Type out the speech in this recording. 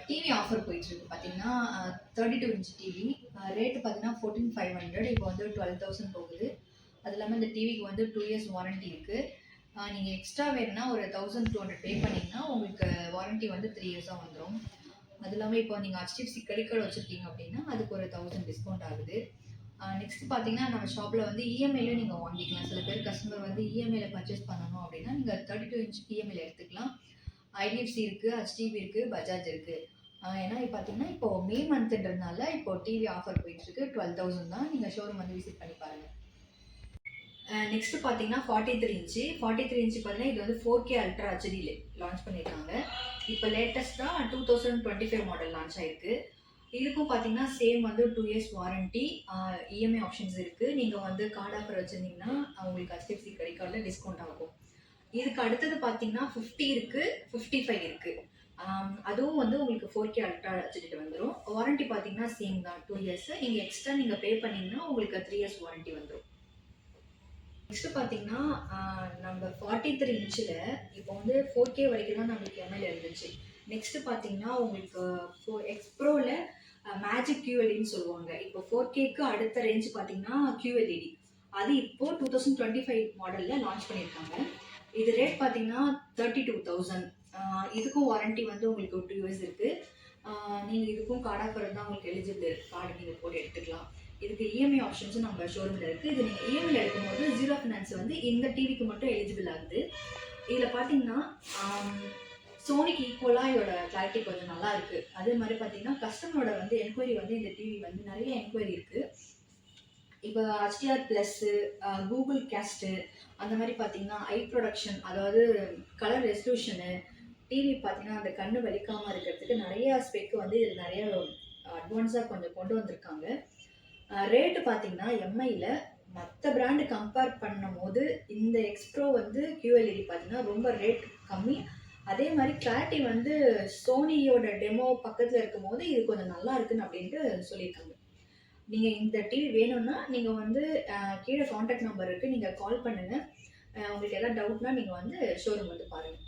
TV offer போயிட்டுருக்கு பார்த்தீங்கன்னா 32 inch TV rate பார்த்தீங்கன்னா 14,500 இப்போ வந்து 12,000 போகுது. அது இல்லாமல் இந்த டிவிக்கு வந்து 2 இயர்ஸ் வாரண்டி இருக்குது. நீங்கள் எக்ஸ்ட்ரா வேணும்னா ஒரு 1,200 பே பண்ணிங்கன்னா உங்களுக்கு வாரண்டி வந்து 3 இயர்ஸாக வந்துடும். அது இல்லாமல் இப்போ நீங்கள் HDFC கிரெடிட் கார்டு வச்சுருக்கீங்க அப்படின்னா அதுக்கு ஒரு 1000 டிஸ்கவுண்ட் ஆகுது. நெக்ஸ்ட் பார்த்தீங்கன்னா நம்ம ஷாப்பில் வந்து இஎம்ஐலையும் நீங்கள் வாங்கிக்கலாம். சில பேர் கஸ்டமர் வந்து இஎம்ஐயில் பர்ச்சேஸ் பண்ணணும் அப்படின்னா நீங்கள் 32 இன்ச் இஎம்ஐயில் எடுத்துக்கலாம். IDFC இருக்குது, HDB இருக்குது, பஜாஜ் இருக்குது. ஏன்னா இப்போ பார்த்தீங்கன்னா இப்போ மே மந்த்ன்றதுனால இப்போ டிவி ஆஃபர் போயிட்டுருக்கு. 12,000 தான். நீங்கள் ஷோரூம் வந்து விசிட் பண்ணி பாருங்கள். நெக்ஸ்ட் பார்த்தீங்கன்னா 43 இன்ச்சு பார்த்தீங்கன்னா இது வந்து 4K அல்ட்ரா ஹெச்டியில் லான்ச் பண்ணியிருக்காங்க. இப்போ லேட்டஸ்ட்டாக 2025 மாடல் லான்ச் ஆயிருக்கு. இதுக்கும் பார்த்தீங்கன்னா சேம் வந்து 2 இயர்ஸ் வாரண்டி, இஎம்ஐ ஆப்ஷன்ஸ் இருக்குது. நீங்கள் வந்து கார்டு ஆஃபர் வச்சுருந்தீங்கன்னா உங்களுக்கு HDFC கிரெடிட் கார்டில் டிஸ்கவுண்ட் ஆகும். இதுக்கு அடுத்தது பார்த்தீங்கன்னா 50 இருக்குது, 55 இருக்குது. அதுவும் வந்து உங்களுக்கு 4K அல்ட்ரா ஹெச்டியில் வந்துடும். வாரண்டி பார்த்தீங்கன்னா சேம் தான், 2 இயர்ஸ். நீங்கள் எக்ஸ்ட்ரா நீங்கள் பே பண்ணிங்கன்னா உங்களுக்கு 3 இயர்ஸ் வாரண்டி வந்துடும். நெக்ஸ்ட் பார்த்தீங்கன்னா நம்ம 43 இன்ச்சில் இப்போ வந்து 4K வரைக்கும் தான் நம்மளுக்கு எம்எல் இருந்துச்சு. நெக்ஸ்ட் பார்த்தீங்கன்னா உங்களுக்கு எக்ஸ்ப்ரோவில் மேஜிக் QLEDன்னு சொல்லுவாங்க. இப்போ 4Kக்கு அடுத்த ரேஞ்ச் பார்த்தீங்கன்னா QLED. அது இப்போ 2025 மாடலில் லான்ச் பண்ணியிருக்காங்க. இது ரேட் பார்த்தீங்கன்னா 32,000. இதுக்கும் வாரண்டி வந்து உங்களுக்கு 2 இயர்ஸ் இருக்குது. நீங்கள் இதுக்கும் கார்டு ஆஃபர் தான் உங்களுக்கு எலிஜிபிள் இருக்குது. கார்டு நீங்கள் போட்டு எடுத்துக்கலாம். இதுக்கு இஎம்ஐ ஆப்ஷன்ஸும் நம்ம ஷோரூமில் இருக்குது. இது நீங்கள் இஎம்ஐயில் எடுக்கும்போது ஜீரோ ஃபினான்ஸ் வந்து இந்த டிவிக்கு மட்டும் எலிஜிபிள் ஆகுது. இதில் பார்த்தீங்கன்னா சோனிக்கு ஈக்குவலாக இதோட கிளாரிட்டி கொஞ்சம் நல்லா இருக்குது. அதே மாதிரி பார்த்தீங்கன்னா கஸ்டமரோட வந்து என்கொயரி வந்து இந்த டிவி வந்து நிறைய என்கொயரி இருக்குது. இப்போ HDR ப்ளஸ்ஸு, கூகுள் கேஸ்ட்டு, அந்த மாதிரி பார்த்தீங்கன்னா ஐ ப்ரொடக்ஷன், அதாவது கலர் ரெசல்யூஷனு, டிவி பார்த்தீங்கன்னா அந்த கண்ணு வலிக்காமல் இருக்கிறதுக்கு நிறைய ஸ்பெக்கு வந்து இதில் நிறைய அட்வான்ஸாக கொஞ்சம் கொண்டு வந்திருக்காங்க. ரேட்டு பார்த்தீங்கன்னா எம்ஐயில் மற்ற பிராண்டு கம்பேர் பண்ணும் போது இந்த எக்ஸ்ப்ரோ வந்து QLED பார்த்தீங்கன்னா ரொம்ப ரேட் கம்மி. அதே மாதிரி கிளாரிட்டி வந்து சோனியோட டெமோ பக்கத்தில் இருக்கும் போது இது கொஞ்சம் நல்லா இருக்குன்னு அப்படின்ட்டு சொல்லியிருக்காங்க. நீங்கள் இந்த டிவி வேணும்னா நீங்கள் வந்து கீழே கான்டாக்ட் நம்பர் இருக்குது, நீங்கள் கால் பண்ணுங்கள். உங்களுக்கு எதாவது டவுட்னா நீங்கள் வந்து ஷோரூம் வந்து பாருங்கள்.